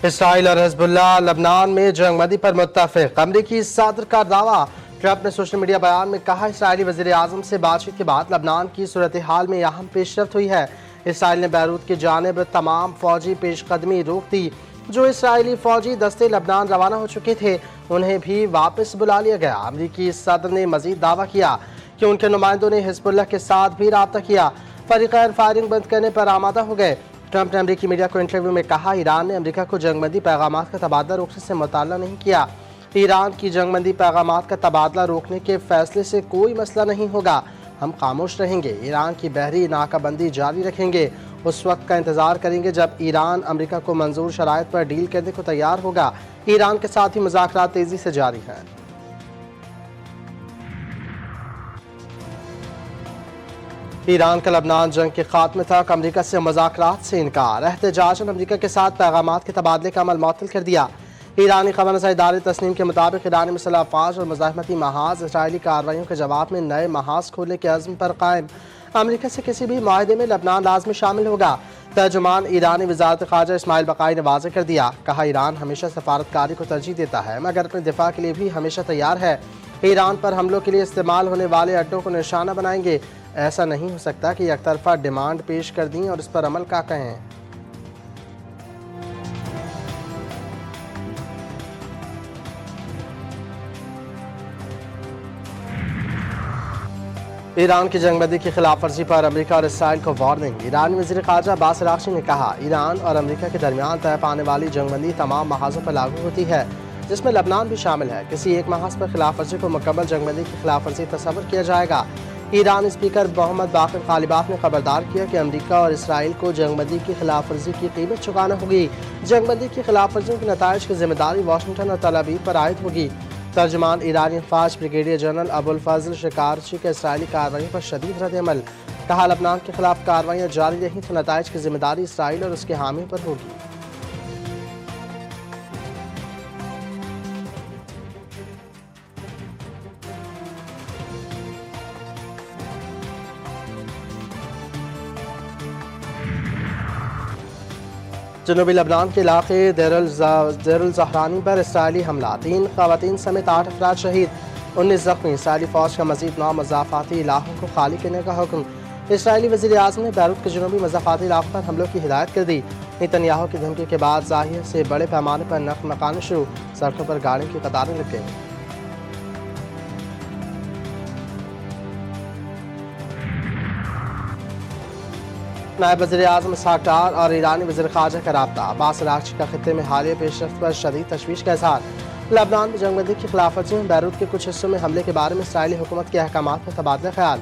Israel और Hezbollah लबनान में जंगबंदी पर मुत्तफिक। अमरीकी सदर का दावा। ट्रंप ने सोशल मीडिया बयान में कहा, इसराइली वज़ीर आज़म से बातचीत के बाद लबनान की सूरत हाल में अहम पेशरफ्त हुई है। इसराइल ने बैरूत की जानिब तमाम फौजी पेशकदमी रोक दी। जो इसराइली फौजी दस्ते लबनान रवाना हो चुके थे उन्हें भी वापस बुला लिया गया। अमरीकी सदर ने मजीद दावा किया कि उनके नुमाइंदों ने हिजबुल्लाह के साथ भी रब्ता किया। फरीकैन फायरिंग बंद करने पर आमादा हो गए। ट्रंप ने अमरीकी मीडिया को इंटरव्यू में कहा, ईरान ने अमरीका को जंगबंदी पैगाम का तबादला रोकने से मुताला नहीं किया। ईरान की जंगबंदी पैगाम का तबादला रोकने के फैसले से कोई मसला नहीं होगा। हम खामोश रहेंगे, ईरान की बहरी नाकाबंदी जारी रखेंगे। उस वक्त का इंतजार करेंगे जब ईरान अमरीका को मंजूर शराइत पर डील करने को तैयार होगा। ईरान के साथ ही मुज़ाकरात तेजी से जारी हैं। ईरान का लबनान जंग के खात्मे तक अमरीका से मुज़ाकरात से इनकार। एहतजाज ने अमरीका के साथ पैगाम के तबादले का अमल मुअत्तल कर दिया। ईरानी खबररसा इदारे तस्नीम के मुताबिक ईरानी मसला अफवाज और मुज़ाहमती महाज इसराइली कार्रवाइयों के जवाब में नए महाज खोलने के अज़्म पर कायम। अमरीका से किसी भी माहदे में लबनान लाजमी शामिल होगा। तर्जुमान ईरानी वज़ारत ख़ारजा इस्माइल बक़ाई ने वाज़ेह कर दिया। कहा, ईरान हमेशा सफारतकारी को तरजीह देता है मगर अपने दिफा के लिए भी हमेशा तैयार है। ईरान पर हमलों के लिए इस्तेमाल होने वाले अड्डों को निशाना बनाएंगे। ऐसा नहीं हो सकता कि एक तरफा डिमांड पेश कर दी और इस पर अमल का कहें। ईरान की जंगबंदी की खिलाफ वर्जी पर अमरीका और इसराइल को वार्निंग। ईरानी वज़ीर ख़ारजा अब्बास अराग़ची ने कहा, ईरान और अमरीका के दरमियान तय पाने वाली जंगबंदी तमाम महाजों पर लागू होती है जिसमें लबनान भी शामिल है। किसी एक महाज पर खिलाफ वर्जी को मुकम्मल जंगबंदी की खिलाफ वर्जी तस्वर किया जाएगा। ईरान स्पीकर मोहम्मद बाक़िर ग़ालिबाफ ने खबरदार किया कि अमरीका और इसराइल को जंगबंदी की खिलाफ वर्जी की कीमत चुकाना होगी। जंगबंदी की खिलाफ वर्जियों के नताइज की जिम्मेदारी वाशिंगटन और तल अवीव पर आयद होगी। तर्जुमान ईरानी फ़ौज ब्रिगेडियर जनरल अबुल फजल शिकारची के इसराइली कार्रवाई पर शदीद रद्द-ए-अमल। कहा, लबनान के खिलाफ कार्रवाइयाँ जारी रहीं तो नताइज की जिम्मेदारी इसराइल और उसके हामी पर होगी। जनूबी लबनान के इलाके देरुल ज़हरानी पर इसराइली हमला। 3 ख़वातीन समेत 8 अफराद शहीद, 19 जख्मी। इसराइली फ़ौज का मज़ीद 9 मज़ाफ़ाती इलाकों को खाली करने का हुक्म। इसराइली वज़ीर आज़म ने बैरूत के जनूबी मज़ाफ़ाती इलाकों पर हमलों की हिदायत कर दी। नेतन्याहू की धमकी के बाद ज़ाहिर से बड़े पैमाने पर नक़-नक़ाने शुरू। सड़कों पर गाड़ियों की कतारें लग गईं। नायब वज़ीर आज़म इसहाक़ डार और ईरानी वज़ीर ख़ारजा का रब्ता। अब्बास अराग़ची का खित्ते में हालिया पेशरफ्त पर शदीद तशवीश का इज़हार। लबनान में जंगबंदी की खिलाफ वर्जी में बैरूत के कुछ हिस्सों में हमले के बारे में इसराइली हुकूमत के अहकामात पर तबादला ख्याल।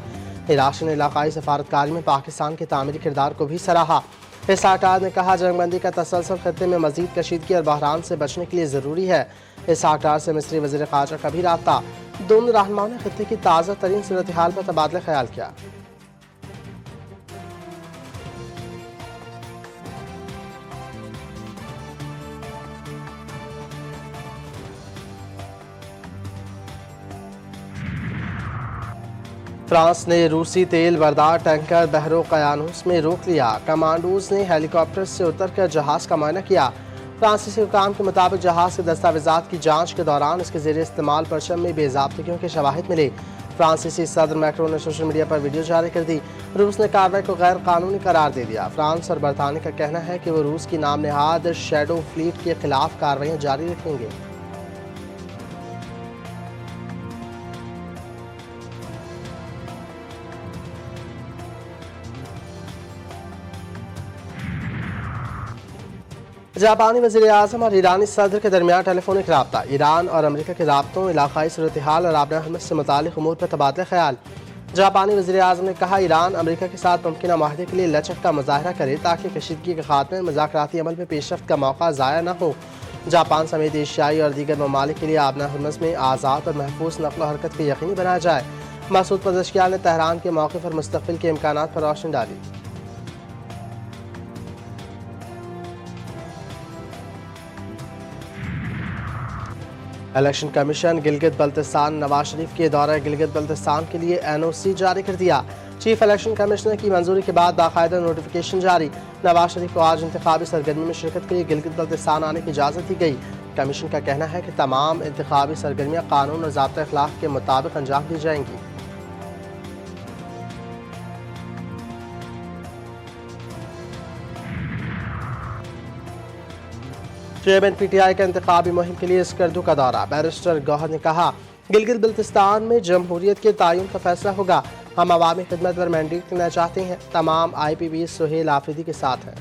अराग़ची ने इलाक़ाई सफारतकारी में पाकिस्तान के तामीरी किरदार को भी सराहा। इसहाक़ डार ने कहा, जंगबंदी का तसलसल खित्ते में मज़ीद कशीदगी और बहरान से बचने के लिए ज़रूरी है। इसहाक़ डार से मिस्री वज़ीर ख़ारजा का भी रब्ता। दोनों रहनुमाओं ने खित्ते की ताज़ा तरीन सूरत हाल पर तबादला ख्याल किया। फ्रांस ने रूसी तेल बरदार टैंकर बहरो क़यानूस में रोक लिया। कमांडोज ने हेलीकॉप्टर से उतरकर जहाज़ का मुआयना किया। फ्रांसीसी हुकाम के मुताबिक जहाज़ के दस्तावेजात की जांच के दौरान इसके ज़ेरे इस्तेमाल परचम में बेज़ाब्तगियों के शवाहिद मिले। फ्रांसीसी सदर मैक्रोन ने सोशल मीडिया पर वीडियो जारी कर दी। रूस ने कार्रवाई को गैर कानूनी करार दे दिया। फ्रांस और बरतानिया का कहना है कि वो रूस की नाम नहाद शैडो फ्लीट के खिलाफ कार्रवाइयाँ जारी रखेंगे। जापानी वज़ीर आज़म और ईरानी सदर के दरमियान टेलीफोनिक रब्ता। ईरान और अमरीका के रब्तों, इलाक़ाई सूरत हाल और आबना हरमत से मुतालिक उमूर पर तबादला ख्याल। जापानी वज़ीर आज़म ने कहा, ईरान अमरीका के साथ मुमकिन माहदे के लिए लचक का मुज़ाहरा करे ताकि कशीदगी के खात्मे में मुज़ाकराती अमल में पेशरफ्त का मौका ज़ाया न हो। जापान समेत एशियाई और दीगर ममालिक के लिए आबना हरमत में आज़ाद और महफूज नक़्ल हरकत को यकीनी बनाया जाए। मसूद पज़ेश्कियान ने तेहरान के मौके पर मुस्तक़बिल के इम्कानात पर रोशनी डाली। इलेक्शन कमीशन गिलगित बल्तिस्तान नवाज शरीफ के दौरे गिलगित बल्तिस्तान के लिए NOC जारी कर दिया। चीफ इलेक्शन कमिश्नर की मंजूरी के बाद बाकायदा नोटिफिकेशन जारी। नवाज शरीफ को आज इंतखाबी सरगर्मी में शिरकत के लिए गिलगित बल्तिस्तान आने की इजाज़त दी गई। कमीशन का कहना है कि तमाम इंतखाबी सरगर्मियाँ कानून और ज़ाब्ता अखलाक के मुताबिक अंजाम दी जाएंगी। चेयरमैन PTI का इंतखाबी मुहिम के लिए स्कर्दू का दौरा। बैरिस्टर गौहर ने कहा, गिलगित बल्तिस्तान में जमहूरियत के तायुन का फैसला होगा। हम अवामी खिदमत पर मैंडेट लेना चाहते हैं। तमाम IPP सुहेल आफरीदी के साथ हैं।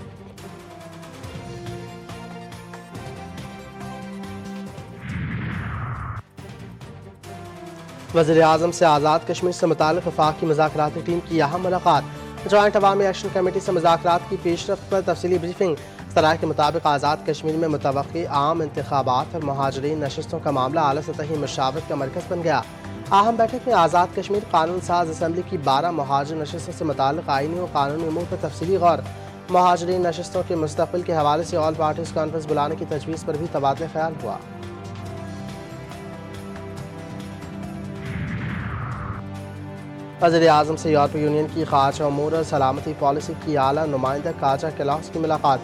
वज़ीर आज़म से आज़ाद कश्मीर से मुताल्लिक़ वफाकी मुज़ाकराती टीम की अहम मुलाकात। जॉइंट अवामी एक्शन कमेटी से मुज़ाकरात की पेशरफ्त पर तफसीली ब्रीफिंग। सराय के मुताबिक आज़ाद कश्मीर में मुतवक्की आम इंतखाबात और महाजरीन नशस्तों का मामला आला सतही मशावरत का मरकज़ बन गया। अहम बैठक में आज़ाद कश्मीर कानून साज असम्बली की 12 महाजर नशस्तों से मुताल्लिक़ आईनी और कानूनी अमूर पर तफसीली गौर। महाजरीन नशस्तों के मुस्तक़बिल के हवाले से ऑल पार्टीज़ कॉन्फ्रेंस बुलाने की तजवीज़ पर भी तबादला ख्याल हुआ। वज़ीर आज़म से यूरोपीय यूनियन की ख़ारजा अमूर और सलामती पॉलिसी की आला नुमाइंदा काजा कैलाश की मुलाकात।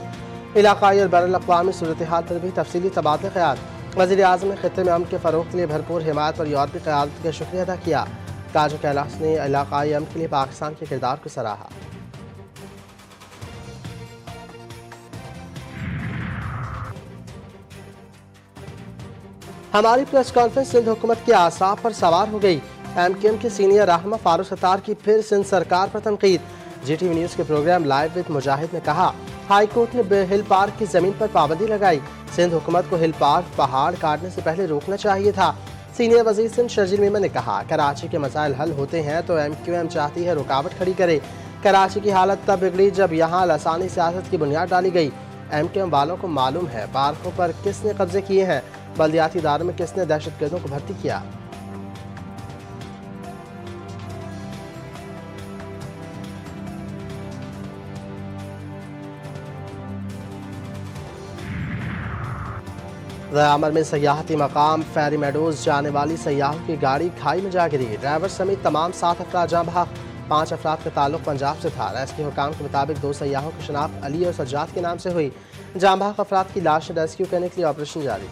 इलाक़ाई और बैनुल-अक़वामी सूरत हाल पर भी तफसीली तबादला ख्याल। वज़ीर आज़म ने ख़ित्ते में अमन के फ़रोग़ के लिए भरपूर हिमायत पर यूरोपीय क़यादत का शुक्रिया अदा किया। काजा कैलाश ने इलाक़ाई अमन के लिए पाकिस्तान के किरदार को सराहा। हमारी प्रेस कॉन्फ्रेंस सिंध हुकूमत के आसाफ पर सवार हो गई। MKM के सीनियर रहनुमा फारूक सत्तार की फिर सिंध सरकार पर तनकीद। GTV न्यूज़ के प्रोग्राम लाइव विद मुजाहिद ने कहा, हाई कोर्ट ने हिल पार्क की जमीन पर पाबंदी लगाई। सिंध हुकूमत को हिल पार्क पहाड़ काटने से पहले रोकना चाहिए था। सीनियर वजीर सिंध शर्जील मेमन ने कहा, कराची के मसाइल हल होते हैं तो MQM चाहती है रुकावट खड़ी करे। कराची की हालत तब बिगड़ी जब यहाँ लसानी सियासत की बुनियाद डाली गई। MQM वालों को मालूम है पार्कों पर किसने कब्जे किए हैं, बल्दियाती इदारों में किसने दहशतगर्दों को भर्ती किया। अमर में सयाहती मकाम फेरी मेडोज जाने वाली सयाहों की गाड़ी खाई में जा गिरी। ड्राइवर समेत तमाम 7 अफराद जाँ बहक। 5 अफराद का ताल्लुक पंजाब से था। रेस्क्यू हुकाम के मुताबिक 2 सयाहों की शनाख्त अली और सज्जाद के नाम से हुई। जाँ बहक अफराद की लाश रेस्क्यू करने के लिए ऑपरेशन जारी।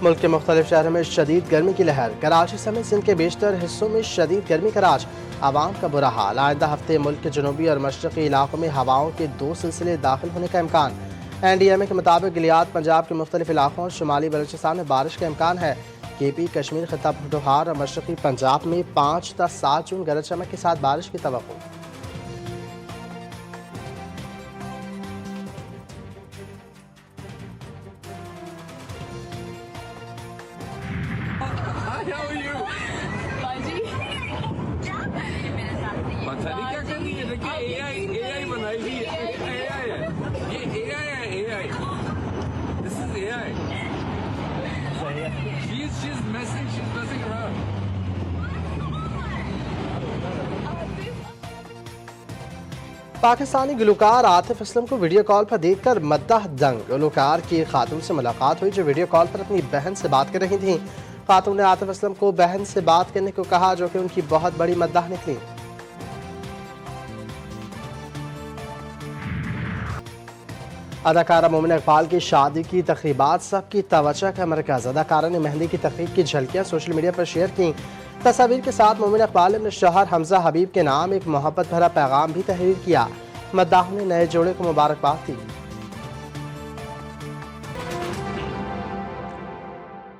मुल्क के मुख्तलिफ शहरों में शदीद गर्मी की लहर। कराची समेत सिंध के बेशतर हिस्सों में शदीद गर्मी का राज। आवाम का बुरा हाल। आइंदा हफ्ते मुल्क के जनूबी और मशरक़ी इलाकों में हवाओं के 2 सिलसिले दाखिल होने का इम्कान। NDMA के मुताबिक गिलियात पंजाब के मुख्तलिफ इलाकों और शुमाली बलूचिस्तान में बारिश का इम्कान है। KP कश्मीर खिता पठोहार और मशरक़ी पंजाब में 5 से 7 जून गरज चमक के साथ बारिश की तवक्को। पता नहीं क्या कर रही है। देखिए AI बनाई हुई है। AI है ये AI। This is AI. She's messing around. Pakistani गुलकार Atif Aslam को वीडियो कॉल पर देखकर मद्दाह दंग। गुलकार की खातून से मुलाकात हुई जो वीडियो कॉल पर अपनी बहन से बात कर रही थी। खातून ने आतिफ असलम को बहन से बात करने को कहा जो कि उनकी बहुत बड़ी मद्दाह निकली। अदाकारा मोमिना इकबाल की शादी की तकरीबात सबकी तवज्जो का मरकज़। अदाकारा ने मेहंदी की तकरीब की झलकियाँ सोशल मीडिया पर शेयर की। तस्वीर के साथ मोमिना इकबाल ने अपने शौहर हमजा हबीब के नाम एक मोहब्बत भरा पैगाम भी तहरीर किया। मद्दाहों ने नए जोड़े को मुबारकबाद दी।